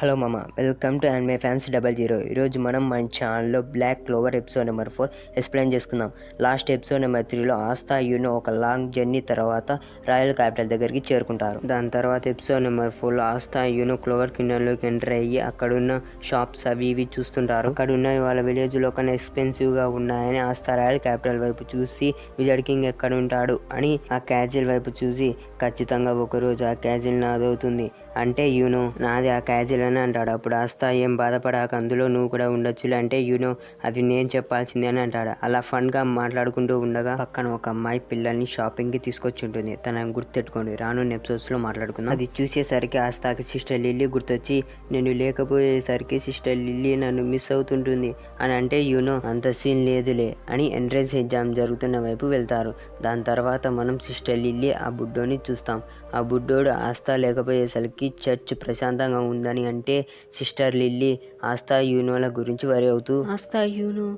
Hello మామ, welcome to and my fans 00. ఈరోజు మనం మన ఛానల్లో black clover episode number 4 explain చేసుకుందాం. లాస్ట్ ఎపిసోడ్ నెంబర్ 3లో ఆస్థా యూనో ఒక లాంగ్ జర్నీ తర్వాత రాయల్ క్యాపిటల్ దగ్గరికి చేరుకుంటారు. దాని తర్వాత ఎపిసోడ్ నెంబర్ 4లో ఆస్థా యూనో క్లోవర్ కింగ్డంలోకి ఎంటర్ అయ్యి అక్కడున్న షాప్స్ అవి ఇవి చూస్తుంటారు. అక్కడ ఉన్న వాళ్ళ విలేజ్లో కన్నా ఎక్స్పెన్సివ్గా ఉన్నాయని ఆస్థా రాయల్ క్యాపిటల్ వైపు చూసి విజార్డ్ కింగ్ ఎక్కడ ఉంటాడు అని ఆ క్యాజిల్ వైపు చూసి ఖచ్చితంగా ఒకరోజు ఆ క్యాజిల్ నాదవుతుంది, అంటే యూనో నాది ఆ క్యాజిల్ అని అంటాడు. అప్పుడు ఆస్థా ఏం బాధపడాక అందులో నువ్వు కూడా ఉండొచ్చులే, అంటే యూనో అది నేను చెప్పాల్సిందే అని అంటాడు. అలా ఫన్ గా మాట్లాడుకుంటూ ఉండగా పక్కన ఒక అమ్మాయి పిల్లల్ని షాపింగ్ కి తీసుకొచ్చి ఉంటుంది. తనని గుర్తెట్టుకోండి, రానున్న ఎపిసోడ్స్ లో మాట్లాడుకుందాం. అది చూసేసరికి ఆస్థాకి సిస్టర్ లిల్లీ గుర్తొచ్చి నేను లేకపోయేసరికి సిస్టర్ లిల్లీ నన్ను మిస్ అవుతుంటుంది అని అంటే యూనో అంత సీన్ లేదులే అని ఎంట్రన్స్ ఎగ్జామ్ జరుగుతున్న వైపు వెళ్తారు. దాని తర్వాత మనం సిస్టర్ లిల్లీ ఆ బుడ్డోని చూస్తాం. ఆ బుడ్డోడు ఆస్థా లేకపోయేసరికి చర్చ్ ప్రశాంతంగా ఉందని అంటే సిస్టర్ లిల్లీ ఆస్థా యూనోల గురించి వరి అవుతూ Aastha Uno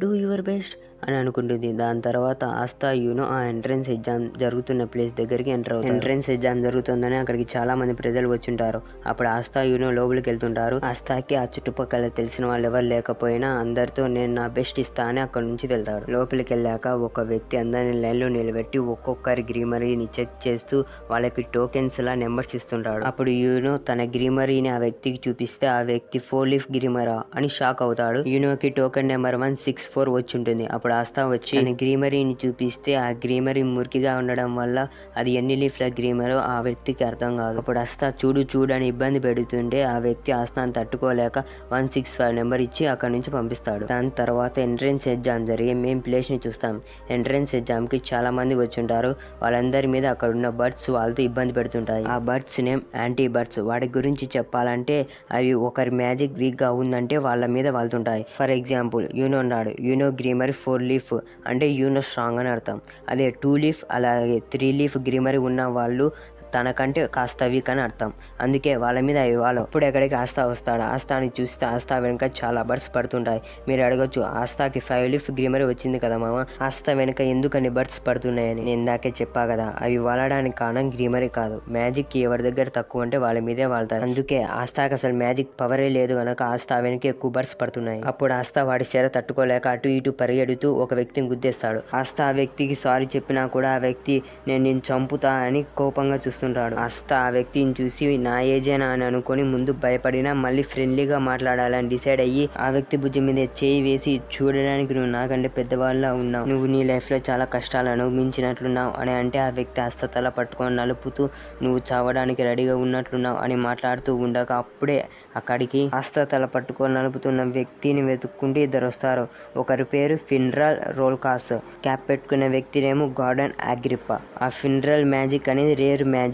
do your best అని అనుకుంటుంది. దాని తర్వాత ఆస్థా యూనో ఆ ఎంట్రన్స్ ఎగ్జామ్ జరుగుతున్న ప్లేస్ దగ్గరికి ఎంటర్ అవుతారు. ఎంట్రన్స్ ఎగ్జామ్ జరుగుతుందని అక్కడికి చాలా మంది ప్రజలు వచ్చింటారు. అప్పుడు ఆస్థా యూనో లోపలికి వెళ్తుంటారు. ఆస్థాకి ఆ చుట్టుపక్కల తెలిసిన వాళ్ళు ఎవరు లేకపోయినా అందరితో నేను నా బెస్ట్ ఇస్తా అని అక్కడ నుంచి వెళ్తాడు. లోపలికి వెళ్ళాక ఒక వ్యక్తి అందరిని లైన్లో నిలబెట్టి ఒక్కొక్కరి గ్రీమరీని చెక్ చేస్తూ వాళ్ళకి టోకెన్స్ లా నెంబర్స్ ఇస్తుంటాడు. అప్పుడు యూనో తన గ్రీమరీని ఆ వ్యక్తికి చూపిస్తే ఆ వ్యక్తి 4 లీఫ్ గ్రీమరా అని షాక్ అవుతాడు. యూనోకి టోకెన్ నెంబర్ 164 వచ్చి ఉంటుంది. అప్పుడు ఆస్థా వచ్చి గ్రీమరీని చూపిస్తే ఆ గ్రీమరీ మురికిగా ఉండడం వల్ల అది ఎన్ని లీఫ్ల గ్రీమరో ఆ వ్యక్తికి అర్థం కాదు. అప్పుడు ఆస్థా చూడు అని ఇబ్బంది పెడుతుంటే ఆ వ్యక్తి ఆస్థాను తట్టుకోలేక 165 నెంబర్ ఇచ్చి అక్కడ నుంచి పంపిస్తాడు. దాని తర్వాత ఎంట్రన్స్ ఎగ్జామ్ జరిగే మెయిన్ ప్లేస్ ని చూస్తాం. ఎంట్రన్స్ ఎగ్జామ్ కి చాలా మంది వచ్చింటారు. వాళ్ళందరి మీద అక్కడ ఉన్న బర్డ్స్ వాళ్ళతో ఇబ్బంది పెడుతుంటాయి. ఆ బర్డ్స్ నేమ్ యాంటీ బర్డ్స్. వాటి గురించి చెప్పాలంటే అవి ఒకరి మ్యాజిక్ వీక్ గా ఉందంటే వాళ్ళ మీద వాళ్తుంటాయి. ఫర్ ఎగ్జాంపుల్ యూనో అన్నాడు. యూనో గ్రీమరీ 4 లీఫ్ అంటే యూనో స్ట్రాంగ్ అని అర్థం. అదే 2 లీఫ్ అలాగే 3 లీఫ్ గ్రీమరీ ఉన్న వాళ్ళు తనకంటే కాస్త వీక్ అని అర్థం. అందుకే వాళ్ళ మీద ఇవ్వాలి. అప్పుడు ఎక్కడికి ఆస్థా వస్తాడు. ఆస్థాని చూస్తే ఆస్థా వెనుక చాలా బర్డ్స్ పడుతుంటాయి. మీరు అడగొచ్చు, ఆస్థాకి 5 లీఫ్ గ్రీమరీ వచ్చింది కదా మామ, ఆస్థా వెనుక ఎందుకని బర్డ్స్ పడుతున్నాయని. నేను ఇందాకే చెప్పా కదా, అవి వాలడానికి కారణం గ్రీమరీ కాదు, మ్యాజిక్ ఎవరి దగ్గర తక్కువ అంటే వాళ్ళ మీదే వాళ్తారు. అందుకే ఆస్థాకి అసలు మ్యాజిక్ పవరే లేదు కనుక ఆస్థా వెనుక ఎక్కువ బర్డ్స్ పడుతున్నాయి. అప్పుడు ఆస్థా వాడి శర తట్టుకోలేక అటు ఇటు పరిగెడుతూ ఒక వ్యక్తిని గుద్దేస్తాడు. ఆస్థా ఆ వ్యక్తికి సారీ చెప్పినా కూడా ఆ వ్యక్తి నేను చంపుతా అని కోపంగా చూస్తాడు. ఆస్థా ఆ వ్యక్తిని చూసి నా ఏజేనా అని అనుకుని ముందు భయపడినా మళ్ళీ ఫ్రెండ్లీగా మాట్లాడాలని డిసైడ్ అయ్యి ఆ వ్యక్తి భుజం మీద చేయి వేసి చూడడానికి నువ్వు నాకంటే పెద్దవాళ్ళ ఉన్నావు, నువ్వు నీ లైఫ్ లో చాలా కష్టాలు అనుభవించినట్లున్నావు అని అంటే ఆ వ్యక్తి ఆస్థా తల పట్టుకొని నలుపుతూ నువ్వు చావడానికి రెడీగా ఉన్నట్లున్నావు అని మాట్లాడుతూ ఉండగా అప్పుడే అక్కడికి ఆస్థా తల పట్టుకొని నలుపుతున్న వ్యక్తిని వెతుక్కుంటూ ఇద్దరు వస్తారు. ఒకరి పేరు ఫిన్రల్ రోల్కాస్, క్యాప్ పెట్టుకున్న వ్యక్తినేమో గార్డన్ అగ్రిప్పా. ఆ ఫిన్రల్ మ్యాజిక్ అనేది రేర్ మ్యాజిక్.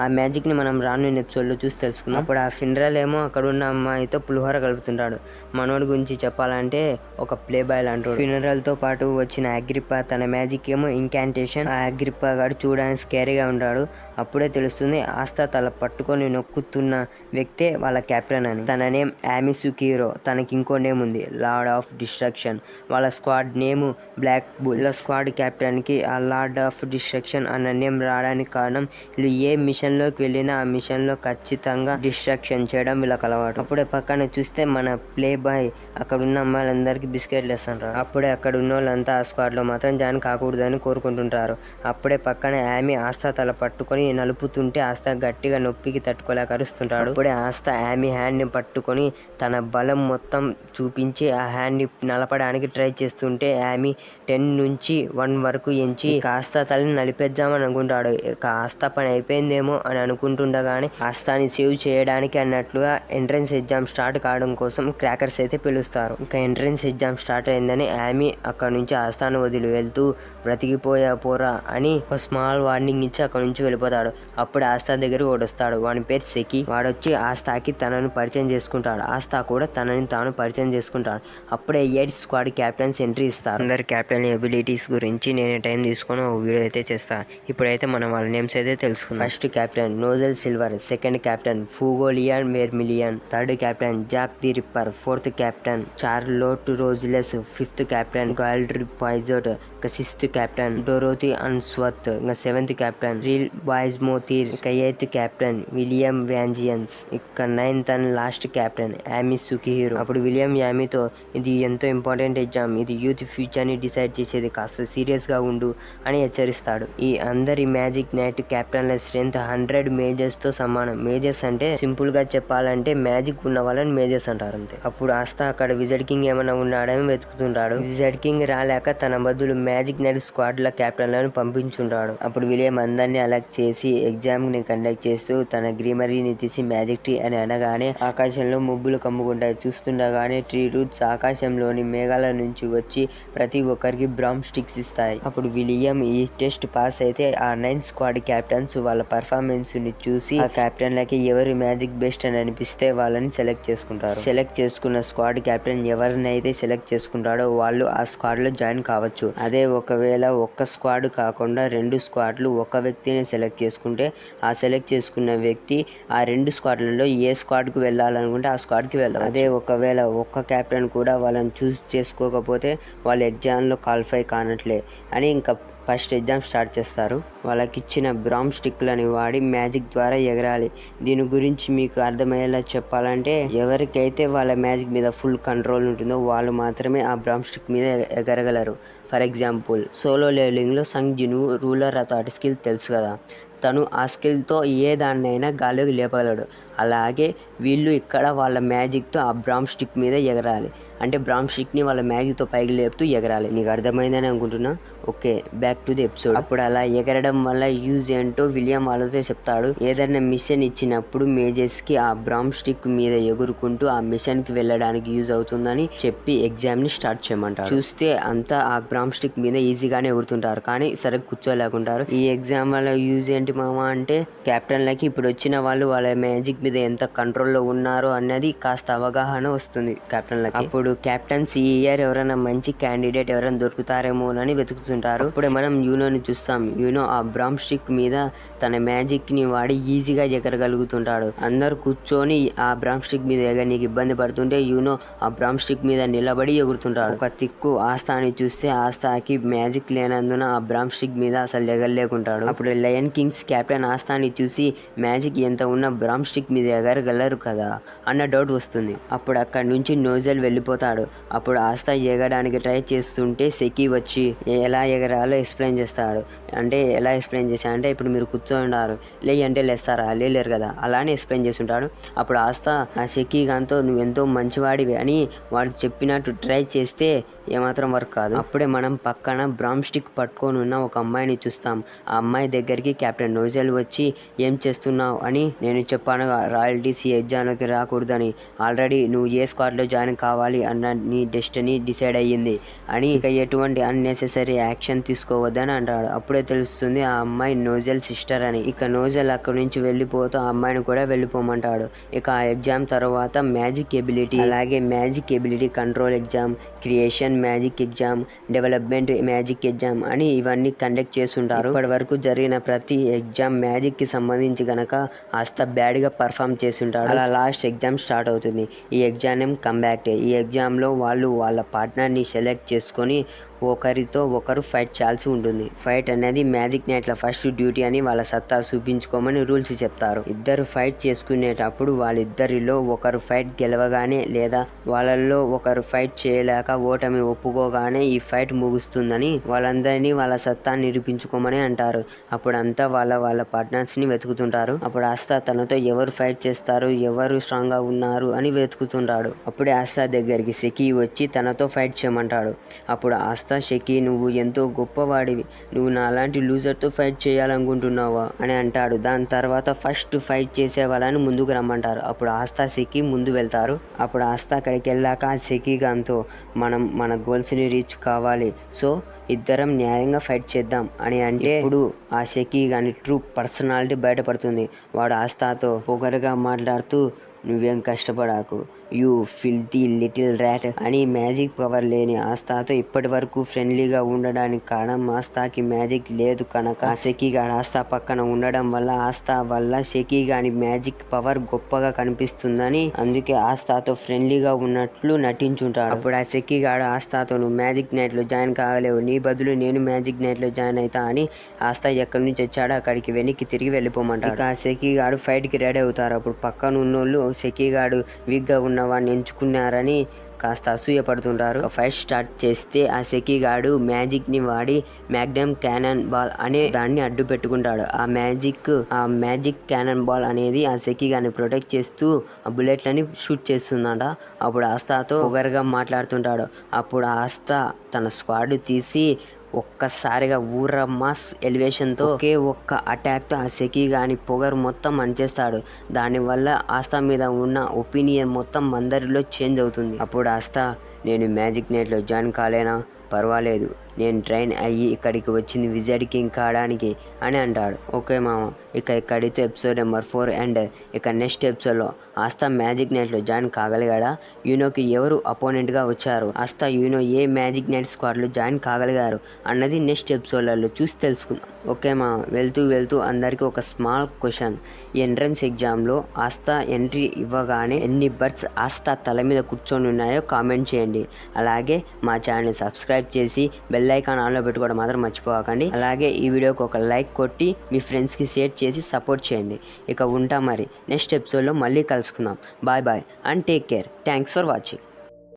ఆ మ్యాజిక్ ని మనం రానున్న ఎపిసోడ్ లో చూసి తెలుసుకున్నాం. అప్పుడు ఆ ఫిన్రల్ ఏమో అక్కడ ఉన్న అమ్మాయితో పులిహోర కలుపుతుంటాడు. మనోడి గురించి చెప్పాలంటే ఒక ప్లే బాయ్ లాంటి. ఫిన్రల్ తో పాటు వచ్చిన అగ్రిప్పా తన మ్యాజిక్ ఏమో ఇంకాంటేషన్. ఆ అగ్రిప్పా గాడు చూడడానికి స్కేరీగా ఉంటాడు. అప్పుడే తెలుస్తుంది ఆస్థా తల పట్టుకొని నొక్కుతున్న వ్యక్తే వాళ్ళ కెప్టెన్ అని. తన నేమ్ యామిసుకీరో. తనకి ఇంకో నేమ్ ఉంది, లార్డ్ ఆఫ్ డిస్ట్రక్షన్. వాళ్ళ స్క్వాడ్ నేమ్ బ్లాక్ బుల్. ఇలా స్క్వాడ్ కెప్టెన్ కి ఆ లార్డ్ ఆఫ్ డిస్ట్రక్షన్ అన్న నేమ్ రావడానికి కారణం వీళ్ళు ఏ మిషన్ లోకి వెళ్ళినా ఆ మిషన్ లో ఖచ్చితంగా డిస్ట్రక్షన్ చేయడం వీళ్ళకి అలవాటు. అప్పుడే పక్కన చూస్తే మన ప్లే బాయ్ అక్కడ ఉన్న అమ్మాయిలందరికీ బిస్కెట్లు వేస్తుంటారు. అప్పుడే అక్కడ ఉన్న వాళ్ళంతా ఆ స్క్వాడ్ లో మాత్రం జాయిన్ కాకూడదని కోరుకుంటుంటారు. అప్పుడే పక్కన యామి ఆస్థా తల పట్టుకొని నలుపుతుంటే ఆస్థా గట్టిగా నొప్పికి తట్టుకోలేక అరుస్తుంటాడు. అప్పుడే ఆస్థా యామి హ్యాండ్ ని పట్టుకొని తన బలం మొత్తం చూపించి ఆ హ్యాండ్ ని నలపడానికి ట్రై చేస్తుంటే యామి 10 నుంచి 1 వరకు ఎంచి ఆస్థా తలని నలిపేద్దామని అనుకుంటాడు. ఆస్థా పని అయిపోయిందేమో అని అనుకుంటుండగానే ఆస్థాని సేవ్ చేయడానికి అన్నట్లుగా ఎంట్రన్స్ ఎగ్జామ్ స్టార్ట్ కావడం కోసం క్రాకర్స్ అయితే పిలుస్తారు. ఇంకా ఎంట్రన్స్ ఎగ్జామ్ స్టార్ట్ అయిందని యామి అక్కడ నుంచి ఆస్థాను వదిలి వెళ్తూ బ్రతికిపోయా పోరా అని ఒక స్మాల్ వార్నింగ్ ఇచ్చి అక్కడ నుంచి వెళ్ళిపోతాడు. అప్పుడు ఆస్థా దగ్గర వస్తాడు. వాడి పేరు సెకి. వాడొచ్చి ఆస్థాకి తనను పరిచయం చేసుకుంటాడు. ఆస్థా కూడా తనని తాను పరిచయం చేసుకుంటాడు. అప్పుడే 8 స్క్వాడ్ క్యాప్టెన్స్ ఎంట్రీ ఇస్తారు. అందరు క్యాప్టెన్ ఎబిలిటీస్ గురించి నేను టైం తీసుకొని ఒక వీడియో అయితే చేస్తాను. ఇప్పుడైతే మనం వాళ్ళ నేమ్స్ అయితే తెలుసుకుందాం. First captain Nozel Silver, second captain Fuegoleon Vermillion, third captain Jack the Ripper, fourth captain Charlotte Roselei, fifth captain Gueldre Poizot, 6th captain Dorothy Unsworth, 7th captain Rill Boismortier, ఇక 8th captain William Vangeance, ఇక 9th and last captain Yami Sukehiro. అప్పుడు William యామితో, ఇది ఎంతో important exam, ఇది youth future ని decide చేసేది, కాస్త సీరియస్ గా ఉండు అని హెచ్చరిస్తాడు. ఈ అందరి మ్యాజిక్ నైట్ కెప్టెన్ల స్ట్రెంత్ 100 మేజర్స్ తో సమానం. మేజర్స్ అంటే సింపుల్ గా చెప్పాలంటే మ్యాజిక్ ఉన్న వాళ్ళని మేజర్స్ అంటారు అంతే. అప్పుడు ఆస్తా అక్కడ విజర్డ్ కింగ్ ఏమైనా ఉన్నాడని వెతుకుతుంటాడు. విజర్డ్ కింగ్ రాలేక తన బదులు మ్యాజిక్ నైట్ స్క్వాడ్ ల కెప్టెన్లను పంపించుంటాడు. అప్పుడు విలియం అందరినీ అలెక్ట్ చేసి ఎగ్జామ్ ని కండక్ట్ చేస్తూ తన గ్రీమరీని తీసి మ్యాజిక్ ట్రీ అని అనగానే ఆకాశంలో మబ్బులు కమ్ముకుంటాయి. చూస్తుండగానే ట్రీ రూట్స్ ఆకాశంలోని మేఘాల నుంచి వచ్చి ప్రతి ఒక్కరికి బ్రామ్ స్టిక్స్ ఇస్తాయి. అప్పుడు విలియం ఈ టెస్ట్ పాస్ అయితే ఆ 9 స్క్వాడ్ కెప్టెన్స్ వాళ్ళ పర్ఫార్మెన్స్ ని చూసి ఆ కెప్టెన్లకి ఎవరి మ్యాజిక్ బెస్ట్ అని అనిపిస్తే వాళ్ళని సెలెక్ట్ చేసుకుంటారు. సెలెక్ట్ చేసుకున్న స్క్వాడ్ కెప్టెన్ ఎవరినైతే సెలెక్ట్ చేసుకుంటాడో వాళ్ళు ఆ స్క్వాడ్ లో జాయిన్ కావచ్చు. అదే ఒకవేళ ఒక్క స్క్వాడ్ కాకుండా 2 స్క్వాడ్లు ఒక వ్యక్తిని సెలెక్ట్ చేసుకుంటే ఆ సెలెక్ట్ చేసుకున్న వ్యక్తి ఆ 2 స్క్వాడ్లలో ఏ స్క్వాడ్ కు వెళ్ళాలనుకుంటే ఆ స్క్వాడ్ కి వెళ్ళాలి. అదే ఒకవేళ ఒక్క కెప్టెన్ కూడా వాళ్ళని చూస్ చేసుకోకపోతే వాళ్ళు ఎగ్జామ్ లో క్వాలిఫై కానట్లే అని ఇంకా ఫస్ట్ ఎగ్జామ్ స్టార్ట్ చేస్తారు. వాళ్ళకిచ్చిన బ్రామ్ స్టిక్లని వాడి మ్యాజిక్ ద్వారా ఎగరాలి. దీని గురించి మీకు అర్థమయ్యేలా చెప్పాలంటే ఎవరికైతే వాళ్ళ మ్యాజిక్ మీద ఫుల్ కంట్రోల్ ఉంటుందో వాళ్ళు మాత్రమే ఆ బ్రామ్ స్టిక్ మీద ఎగరగలరు. ఫర్ ఎగ్జాంపుల్ సోలో లెవెలింగ్ లో సంగ్ జిను రూలర్ అథారిటీ స్కిల్ తెలుసు కదా, తను ఆ స్కిల్తో ఏ దాన్నైనా గాలిలోకి లేపగలడు. అలాగే వీళ్ళు ఇక్కడ వాళ్ళ మ్యాజిక్తో ఆ బ్రామ్ స్టిక్ మీద ఎగరాలి. అంటే బ్రామ్ స్టిక్ని వాళ్ళ మ్యాజిక్తో పైకి లేపుతూ ఎగరాలి. నీకు అర్థమైందని అనుకుంటున్నా. Okay, back to the episode. అప్పుడు అలా ఎగరడం వల్ల యూజ్ ఏంటో విలియం వాళ్ళతో చెప్తాడు. ఏదైనా మిషన్ ఇచ్చినప్పుడు మేజర్స్కి ఆ బ్రామ్ స్టిక్ మీద ఎగురుకుంటూ ఆ మిషన్కి వెళ్ళడానికి యూజ్ అవుతుందని చెప్పి ఎగ్జామ్ని స్టార్ట్ చేయమంటారు. చూస్తే అంతా ఆ బ్రామ్ స్టిక్ మీద ఈజీగానే ఎగురుతుంటారు, కానీ సరిగ్గా కూర్చోలేకుంటారు. ఈ ఎగ్జామ్ వల్ల యూజ్ ఏంటి మామా అంటే కెప్టెన్లకి ఇప్పుడు వచ్చిన వాళ్ళు వాళ్ళ మ్యాజిక్ మీద ఎంత కంట్రోల్లో ఉన్నారో అన్నది కాస్త అవగాహన వస్తుంది కెప్టెన్లకి. అప్పుడు కెప్టెన్స్ ఈ ఇయర్ ఎవరైనా మంచి క్యాండిడేట్ ఎవరైనా దొరుకుతారేమోనని వెతుకుతుంటారు. అప్పుడే మనం యూనోని చూస్తాం. యూనో ఆ బ్రామ్ స్టిక్ మీద తన మ్యాజిక్ ని వాడి ఈజీగా ఎగరగలుగుతుంటాడు. అందరు కూర్చొని ఆ బ్రామ్ స్టిక్ మీద ఎగరనీకి ఇబ్బంది పడుతుంటే యూనో ఆ బ్రామ్ స్టిక్ మీద నిలబడి ఎగురుతుంటాడు. ఒక తిక్కు ఆస్తాని చూస్తే ఆస్తాకి మ్యాజిక్ లేనందున ఆ బ్రామ్ స్టిక్ మీద అసలు ఎగరలేకుంటాడు. అప్పుడు లయన్ కింగ్స్ కెప్టెన్ ఆస్తాని చూసి మ్యాజిక్ ఎంత ఉన్న బ్రామ్ స్టిక్ మీద ఎగరగలరు కదా అన్న డౌట్ వస్తుంది. అప్పుడు అక్కడి నుంచి నోజెల్ వెళ్ళిపోతాడు. అప్పుడు ఆస్తా ఎగరడానికి ట్రై చేస్తుంటే సెకీ వచ్చి ఎలా ఎగరాలో ఎక్స్ప్లెయిన్ చేస్తాడు. అంటే ఎలా ఎక్స్ప్లెయిన్ చేశాడంటే, ఇప్పుడు మీరు కూర్చోండారు, లే అంటే లేస్తారా, లేరు కదా, అలానే ఎక్స్ప్లెయిన్ చేస్తుంటాడు. అప్పుడు ఆస్తా ఆ సెకీ గాంతో నువ్వెంతో మంచివాడివి అని వాడు చెప్పినట్టు ట్రై చేస్తే ఏమాత్రం వర్క్ కాదు. అప్పుడే మనం పక్కన బ్రామ్ స్టిక్ పట్టుకొని ఉన్న ఒక అమ్మాయిని చూస్తాం. ఆ అమ్మాయి దగ్గరికి కెప్టెన్ నోజెల్ వచ్చి, ఏం చేస్తున్నావు అని, నేను చెప్పాను రాయల్టీస్ ఈ ఎగ్జామ్లోకి రాకూడదని, ఆల్రెడీ నువ్వు ఏ స్క్వాడ్లో జాయిన్ కావాలి అన్న నీ డెస్టినీ డిసైడ్ అయ్యింది అని, ఇక ఎటువంటి అన్నెసెసరీ యాక్షన్ తీసుకోవద్దని అంటాడు. అప్పుడే తెలుస్తుంది ఆ అమ్మాయి నోజెల్ సిస్టర్ అని. ఇక నోజెల్ అక్కడి నుంచి వెళ్ళిపోతూ ఆ అమ్మాయిని కూడా వెళ్ళిపోమంటాడు. ఇక ఆ ఎగ్జామ్ తర్వాత మ్యాజిక్ ఎబిలిటీ, అలాగే magic ability control exam, creation magic exam, development magic exam అని ఇవన్నీ కండక్ట్ చేస్తుంటారు. ఇప్పటి వరకు జరిగిన ప్రతి ఎగ్జామ్ మ్యాజిక్ కి సంబంధించి గనక ఆస్తా బ్యాడ్ గా పర్ఫామ్ చేస్తుంటాడు. అలా లాస్ట్ ఎగ్జామ్ స్టార్ట్ అవుతుంది. ఈ ఎగ్జామ్ నేమ్ కంబ్యాక్ డే. ఈ ఎగ్జామ్ లో వాళ్ళు వాళ్ళ పార్ట్నర్ ని సెలెక్ట్ చేసుకొని ఒకరితో ఒకరు ఫైట్ చేయాల్సి ఉంటుంది. ఫైట్ అనేది మ్యాజిక్ నైట్ల ఫస్ట్ డ్యూటీ అని వాళ్ళ సత్తా చూపించుకోమని రూల్స్ చెప్తారు. ఇద్దరు ఫైట్ చేసుకునేటప్పుడు వాళ్ళిద్దరిలో ఒకరు ఫైట్ గెలవగానే లేదా వాళ్ళల్లో ఒకరు ఫైట్ చేయలేక ఓటమి ఒప్పుకోగానే ఈ ఫైట్ ముగుస్తుందని వాళ్ళందరినీ వాళ్ళ సత్తా నిరూపించుకోమని అంటారు. అప్పుడంతా వాళ్ళ పార్ట్నర్స్ ని వెతుకుతుంటారు. అప్పుడు ఆస్తా తనతో ఎవరు ఫైట్ చేస్తారు, ఎవరు స్ట్రాంగ్ గా ఉన్నారు అని వెతుకుతుంటాడు. అప్పుడే ఆస్తా దగ్గరికి సెకీ వచ్చి తనతో ఫైట్ చేయమంటాడు. అప్పుడు ఆస్తా, షెకీ నువ్వు ఎంతో గొప్పవాడివి, నువ్వు నాలాంటి లూజర్తో ఫైట్ చేయాలనుకుంటున్నావా అని అంటాడు. దాని తర్వాత ఫస్ట్ ఫైట్ చేసే వాళ్ళని ముందుకు రమ్మంటారు. అప్పుడు ఆస్తా సెకీ ముందు వెళ్తారు. అప్పుడు ఆస్తా అక్కడికి వెళ్ళాక సెకీ గాంతో, మనం మన గోల్స్ని రీచ్ కావాలి, సో ఇద్దరం న్యాయంగా ఫైట్ చేద్దాం అని అంటే ఇప్పుడు ఆ షెకీ గాని ట్రూ పర్సనాలిటీ బయటపడుతుంది. వాడు ఆస్తాతో పొగరుగా మాట్లాడుతూ, నువ్వేం కష్టపడాకు, యూ ఫిల్తీ లిటిల్ ర్యాట్ అని. మ్యాజిక్ పవర్ లేని ఆస్తాతో ఇప్పటి వరకు ఫ్రెండ్లీగా ఉండడానికి కారణం ఆస్తాకి మ్యాజిక్ లేదు కనుక. షకీగాడు ఆస్తా పక్కన ఉండడం వల్ల ఆస్తా వల్ల షకీగాడి మ్యాజిక్ పవర్ గొప్పగా కనిపిస్తుందని అందుకే ఆస్తాతో ఫ్రెండ్లీగా ఉన్నట్లు నటించుంటాడు. అప్పుడు ఆ షకీగాడు ఆస్తాతో నువ్వు మ్యాజిక్ నైట్ లో జాయిన్ కాగలేవు, నీ బదులు నేను మ్యాజిక్ నైట్ లో జాయిన్ అవుతా అని ఆస్తా ఎక్కడి నుంచి వచ్చాడో అక్కడికి వెనక్కి తిరిగి వెళ్ళిపోమంటాడు. ఇక ఆ షకీగాడు ఫైట్ కి రెడీ అవుతారు. అప్పుడు పక్కన ఉన్నోళ్ళు షకీగాడు వీక్ గా ఉన్నవాడిని ఎంచుకున్నారని కాస్త అసూయపడుతుంటారు. ఫైట్ స్టార్ట్ చేస్తే ఆ షకీగాడు మ్యాజిక్ ని వాడి మ్యాగ్నమ్ క్యానన్ బాల్ అనే దాన్ని అడ్డు పెట్టుకుంటాడు. ఆ మ్యాజిక్ క్యానన్ బాల్ అనేది ఆ షకీగాడిని ప్రొటెక్ట్ చేస్తూ ఆ బుల్లెట్లని షూట్ చేస్తుందంట. అప్పుడు ఆస్తాతో పొగరుగా మాట్లాడుతుంటాడు. అప్పుడు ఆస్తా తన స్క్వాడ్ తీసి ఒక్కసారిగా ఊర మాస్ ఎలివేషన్తో ఒకే ఒక్క అటాక్తో ఆ షకీగాని పొగరు మొత్తం అంచేస్తాడు. దానివల్ల ఆస్తా మీద ఉన్న ఒపీనియన్ మొత్తం అందరిలో చేంజ్ అవుతుంది. అప్పుడు ఆస్తా నేను మ్యాజిక్ నైట్లో జాయిన్ కాలేనా, పర్వాలేదు, నేను ట్రైన్ అయ్యి ఇక్కడికి వచ్చింది విజార్డ్ కింగ్ కావడానికి అని అంటాడు. ఓకే మామ, ఇక ఇక్కడితో ఎపిసోడ్ నెంబర్ 4 అండ్ ఇక నెక్స్ట్ ఎపిసోడ్లో ఆస్తా మ్యాజిక్ నైట్లో జాయిన్ కాగలిగాడా, యూనోకి ఎవరు అపోనెంట్గా వచ్చారు, ఆస్తా యూనో ఏ మ్యాజిక్ నైట్ స్క్వాడ్లో జాయిన్ కాగలిగారు అన్నది నెక్స్ట్ ఎపిసోడ్లలో చూసి తెలుసుకుందాం. ఓకే మామ, వెళ్తూ అందరికీ ఒక స్మాల్ క్వశ్చన్. ఎంట్రన్స్ ఎగ్జామ్లో ఆస్తా ఎంట్రీ ఇవ్వగానే ఎన్ని బర్డ్స్ ఆస్తా తల మీద కూర్చొని ఉన్నాయో కామెంట్ చేయండి. అలాగే మా ఛానల్ సబ్స్క్రైబ్ చేసి బెల్ ఐకాన్ ఆన్లో పెట్టుకోవడం మాత్రం మర్చిపోకండి. అలాగే ఈ వీడియోకి ఒక లైక్ కొట్టి మీ ఫ్రెండ్స్కి షేర్ చేసి సపోర్ట్ చేయండి. ఇక ఉంటా మరి, నెక్స్ట్ ఎపిసోడ్లో మళ్ళీ కలుసుకుందాం. Bye and take care. Thanks for watching.